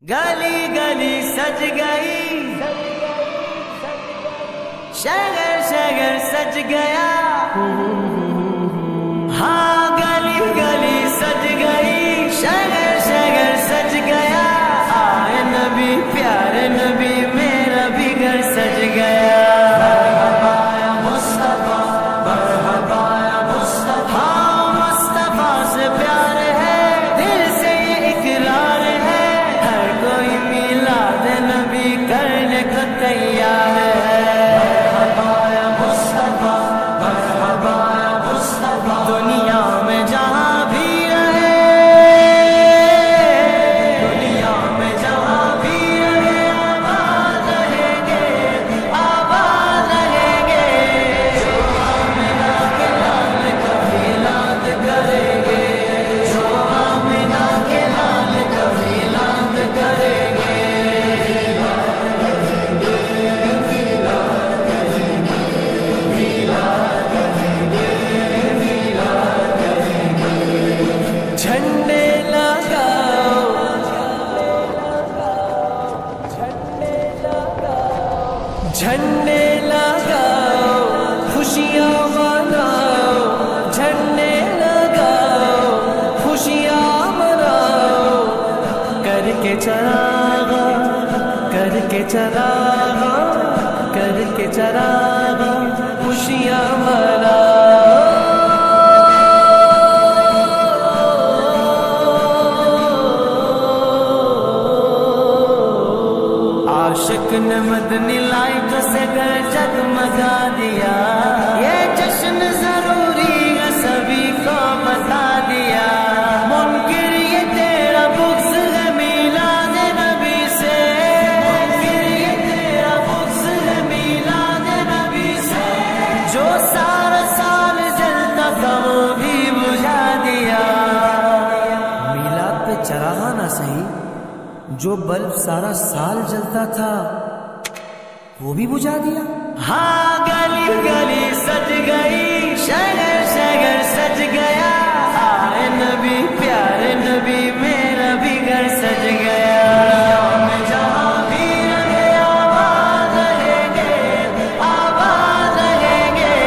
گلی گلی سج گئی، شہر شہر سج گیا، ہاں گلی گلی سج گئی، شہر شہر سج گیا، آئے نبی پیارے نبی میرا بھی گھر سج گیا۔ جھنڈے لگاؤ، خوشیاں مناؤ، جھنڈے لگاؤ، خوشیاں مناؤ، کر کے چراغ، کر کے چراغ، کر کے چراغ، خوشیاں مناؤ۔ عاشق نے مدنی لائٹ سے گھر جگمگا دیا، یہ جشن ضروری ہے سبھی کو بتا دیا، منکر یہ تیرا بغض ہے میلاد نبی سے، منکر یہ تیرا بغض ہے میلاد نبی سے، جو سارا سال جلتا تھا وہ بھی بجھا دیا۔ میلاد پہ چراغاں نہ صحیح، جو بلب سارا سال جلتا تھا وہ بھی بجھا دیا۔ ہاں گلی گلی سج گئی، شہر شہر سج گیا، آئے نبی پیارے نبی میرا بھی گھر سج گیا۔ میں جہاں بھی رہے آباد رہیں گے، آباد رہیں گے،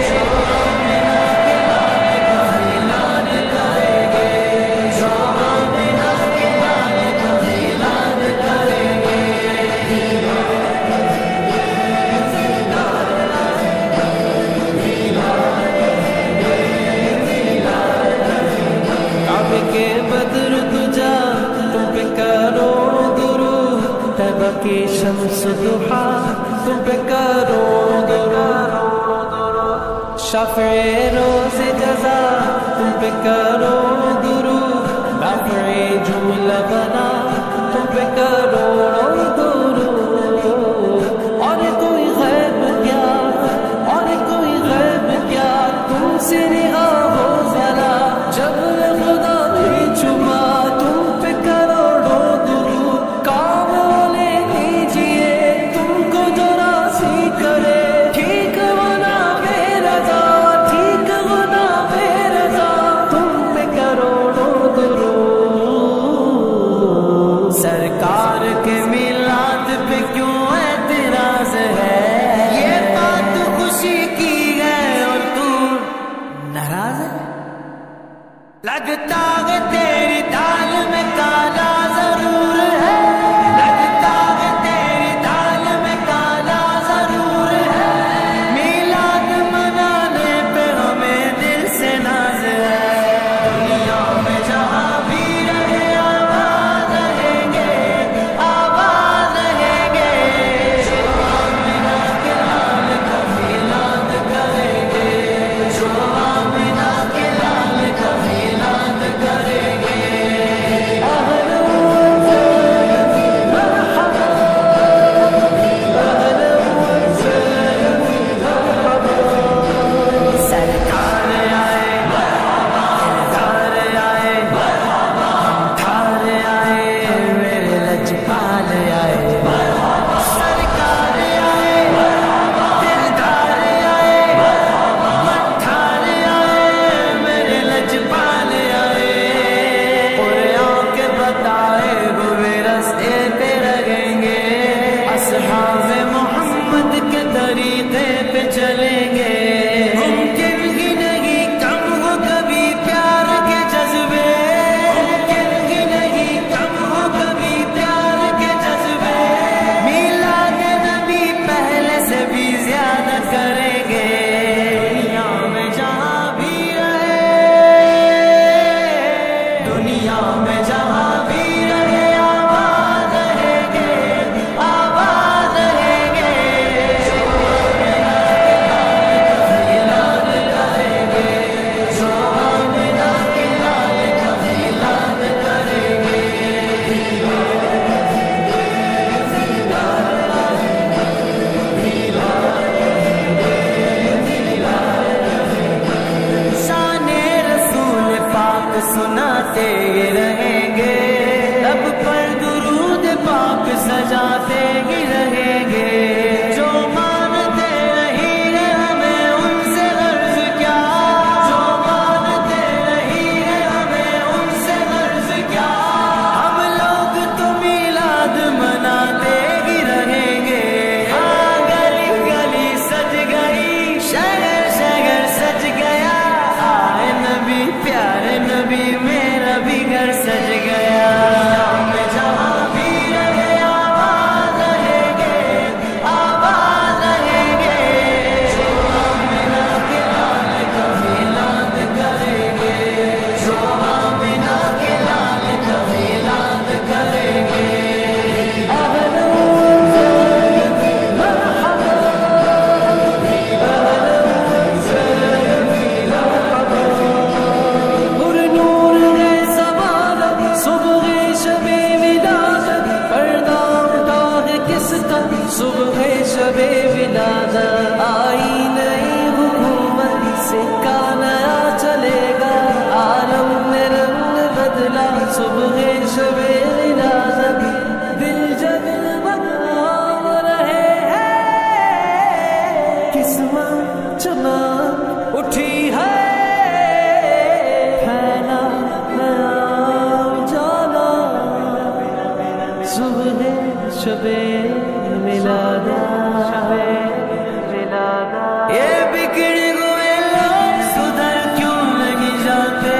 جو آمنہ کے لال کا میلاد کریں گے، جو آمنہ کے لال کا میلاد کریں گے۔ کی شمس ضحیٰ تم پہ کرو درود، شفع روز جزا تم پہ کرو درود، رفع جملہ بنا تم پہ کرو درود، اور کوئی غیب کیا، اور کوئی غیب کیا تم سے رہا ہو ذرا، جب خدا بھی چھپا تم پہ کروڑوں درود، کام سرکار کے میلاد پہ کیوں اعتراض ہے، یہ بات خوشی کی ہے اور تو ناراض ہے، لگتا ہے تیری دال میں کالا ضرور ہے، لگتا ہے تیری دال میں کالا ضرور ہے، میلاد منانے پہ ہمیں دل سے ناز ہے، دنیا میں جہاں بھی رہے آباد رہیں گے، آباد رہیں گے، جو آمنہ کے لال کا میلاد کریں گے، جو آمنہ کے لال کا میلاد کریں گے۔ शबे इजाज़त दिल जगल बदनाम रहे हैं, किस्मत चुना उठी है, फैला नया उजाला, सुबह शबे मिलादा, ये बिगड़ हुए लोग सुधर क्यों नहीं जाते,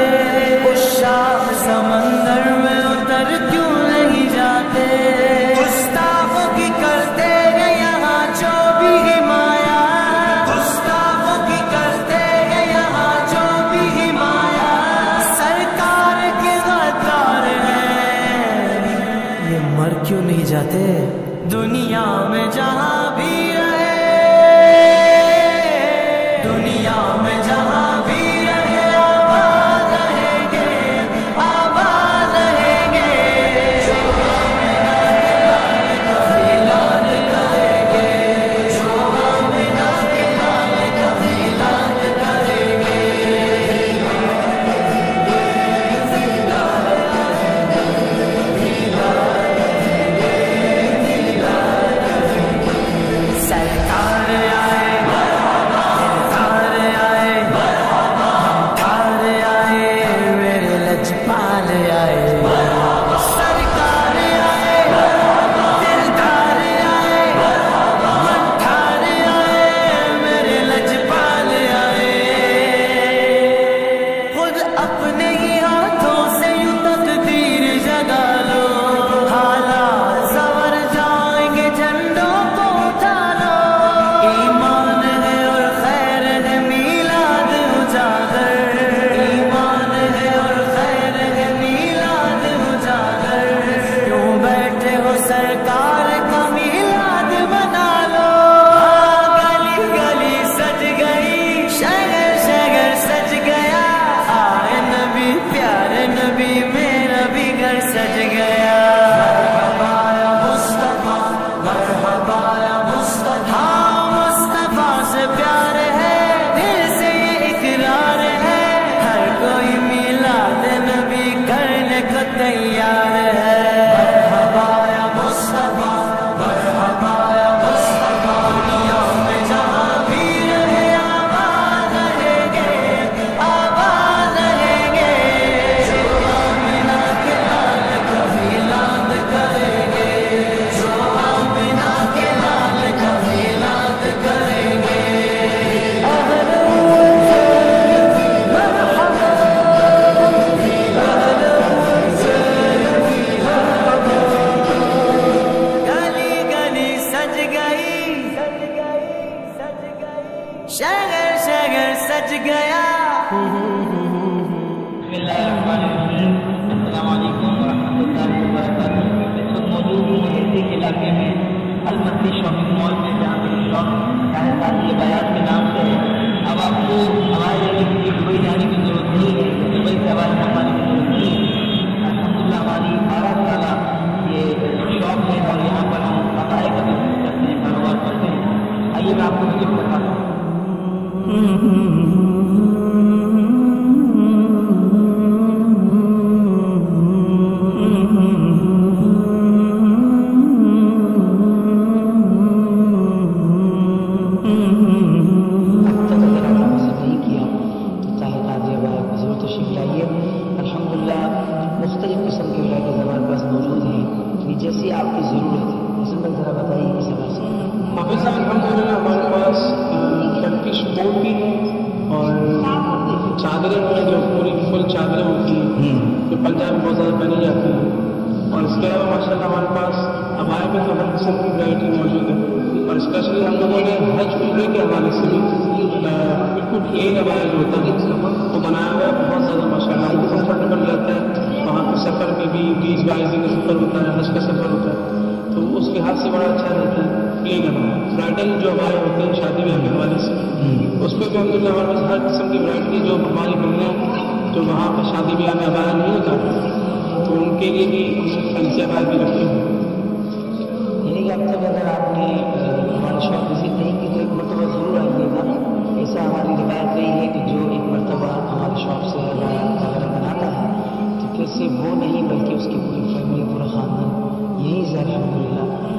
उस शाह समंदर में उतर क्यों नहीं जाते, गुस्ताखों की करते हैं यहाँ जो भी हिमाया, गुस्ताखों की करते हैं यहाँ जो भी हिमाया, सरकार के गद्दार हैं, ये मर क्यों नहीं जाते, दुनिया में जहाँ भी रहे, दुनिया में जहाँ भी रहे, आबाद रहेंगे, आबाद रहेंगे, जो हमें ऐलान करेंगे, जो हमें ऐलान करेंगे, सरकार आए, दिलदार आए, ठार आए, मेरे लजपाल आए, सरकार आए, दिलदार आए, ठार आए, मेरे लजपाल आए, खुद अपने ही हाथों से यूं तकदीर जगा लो, हालात संवर जाएंगे, झंडों को उठा लो, ईमान है और खैर है मीलाद उजागर, ईमान है और खैर है मीलाद उजागर, क्यों बैठे हो सरकार का मीलाद बना लो, गली गली सज गई, शहर शहर सज गया, आए नबी प्यारे नबी, मेरा भी घर सज गया, मरहबा या मुस्तफा, मरहबा या मुस्तफा, मुस्तफा से प्यार है, दिल से ये इकरार है, हर कोई मिलाद नबी करने को तैयार है, मरहबा या मुस्तफा, मरहबा या मुस्तफा, दुनिया में जहाँ भी रहे, आबाद रहेंगे, आबाद रहेंगे, जो आमिना के लाल का मिलाद करेंगे, जो आमिना के लाल का मिलाद करेंगे, गली गली सज गई, शहर शहर सज गया। अस्सलामुअलैकुम वरहमतुल्लाहि वबरकातुहू। मैं खुद मौजूद हूँ इसी इलाके में अलमती शॉपिंग मॉल में, जहाँ पर शॉप शाहज़ादी बयात के नाम से है। अब आपको हमारे लिए किसी दुबई जाने की जरूरत नहीं है, दुबई से हवाई मंगवाने की जरूरत नहीं है। अल्हम्दुलिल्लाह हमारी 12 साल ये शॉप है और यहाँ पर हम हवाई का बिजनेस करते हैं, कारोबार करते हैं। आइए मैं आपको वीडियो बताता हूँ। मुख्तलिफ किस्म के वैराइटीज हमारे पास मौजूद हैं, जैसी आपकी ज़रूरत है। इसमें ज़रा बताइए इस बात से। हाफिज़ साहब अल्हम्दुलिल्लाह हमारे पास टर्किश कोट भी है और चादरें हैं जो पूरी फुल चादरें होती हैं, जो पंजाब में बहुत ज़्यादा पहनी जाती हैं। और इसके अलावा माशाल्लाह हमारे पास हमारे में तो हर किस्म की वैरायटी मौजूद है। और स्पेशली हम लोगों ने हज उम्रे के हवाले से भी बिल्कुल प्लेन हवाला जो होता है वो बनाया हुआ है, बहुत ज़्यादा माशाल्लाह कंफर्टेबल रहता है। वहाँ पर सफ़र में भी 20-22 दिन का सफ़र होता है, हज का सफ़र होता है, तो उस लिहाज से बड़ा अच्छा रहता है। प्लेन हवाला ब्राइडल जो हमारे होते हैं शादी ब्याह के हवाले से, उसमें भी अलहमदुलिल्लाह हमारे पास हर किस्म की वैरायटी जो हमारी बहनें जो वहाँ पर शादी ब्याह में हवाला नहीं होता तो उनके लिए भी फैंसी हवाला भी रखे हुए। यानी कि अब तक अगर आपने हमारी शॉप विजिट नहीं की तो एक मरतबा ज़रूर आइएगा। ऐसा हमारी रिवायत रही है कि जो एक मरतबा हमारी शॉप से अगर बनाता है तो कैसे वो नहीं बल्कि उसकी पूरी جاری الحمد للہ.